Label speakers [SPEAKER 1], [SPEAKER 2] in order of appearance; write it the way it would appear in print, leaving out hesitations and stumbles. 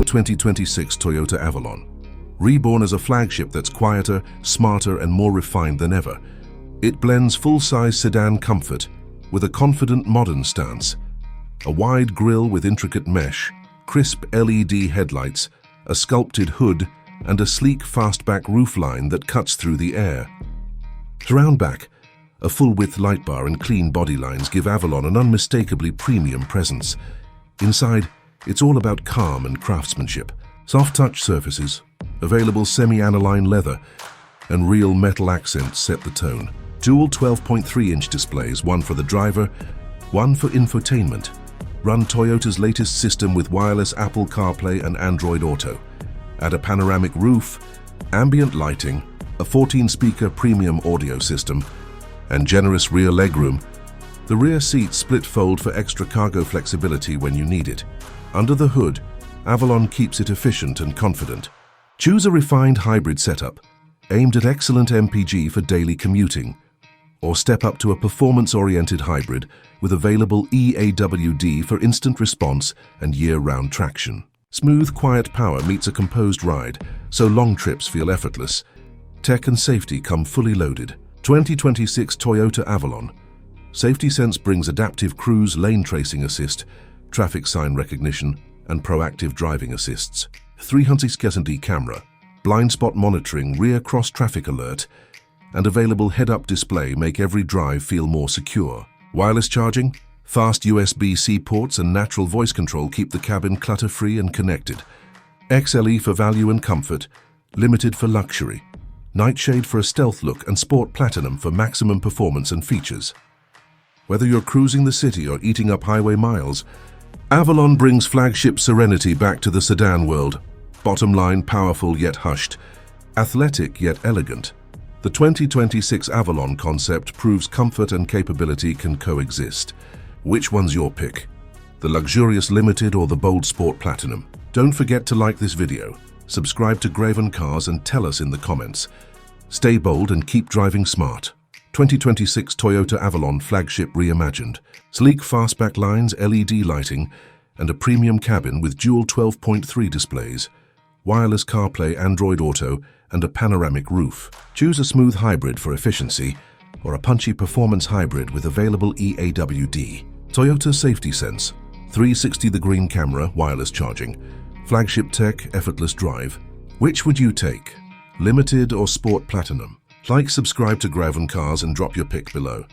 [SPEAKER 1] 2026 Toyota Avalon. Reborn as a flagship that's quieter, smarter, and more refined than ever. It blends full-size sedan comfort with a confident modern stance. A wide grille with intricate mesh, crisp LED headlights, a sculpted hood, and a sleek fastback roofline that cuts through the air. Surround back, a full-width light bar and clean body lines give Avalon an unmistakably premium presence. Inside, it's all about calm and craftsmanship. Soft touch surfaces, available semi-aniline leather, and real metal accents set the tone. Dual 12.3-inch displays, one for the driver, one for infotainment. Run Toyota's latest system with wireless Apple CarPlay and Android Auto. Add a panoramic roof, ambient lighting, a 14-speaker premium audio system, and generous rear legroom. The rear seats split fold for extra cargo flexibility when you need it. Under the hood, Avalon keeps it efficient and confident. Choose a refined hybrid setup, aimed at excellent MPG for daily commuting, or step up to a performance-oriented hybrid with available EAWD for instant response and year-round traction. Smooth, quiet power meets a composed ride, so long trips feel effortless. Tech and safety come fully loaded. 2026 Toyota Avalon. Safety Sense brings adaptive cruise lane tracing assist, traffic sign recognition, and proactive driving assists. 360 camera, blind spot monitoring, rear cross-traffic alert, and available head-up display make every drive feel more secure. Wireless charging, fast USB-C ports, and natural voice control keep the cabin clutter-free and connected. XLE for value and comfort, limited for luxury. Nightshade for a stealth look, and Sport Platinum for maximum performance and features. Whether you're cruising the city or eating up highway miles, Avalon brings flagship serenity back to the sedan world. Bottom line, powerful yet hushed, athletic yet elegant. The 2026 Avalon concept proves comfort and capability can coexist. Which one's your pick? The luxurious Limited or the bold Sport Platinum? Don't forget to like this video, subscribe to Graven Cars, and tell us in the comments. Stay bold and keep driving smart. 2026 Toyota Avalon flagship reimagined. Sleek fastback lines, LED lighting, and a premium cabin with dual 12.3 displays, wireless CarPlay, Android Auto, and a panoramic roof. Choose a smooth hybrid for efficiency or a punchy performance hybrid with available EAWD. Toyota Safety Sense, 360-degree camera, wireless charging, flagship tech, effortless drive. Which would you take? Limited or Sport Platinum? Like, subscribe to Graven Cars and drop your pick below.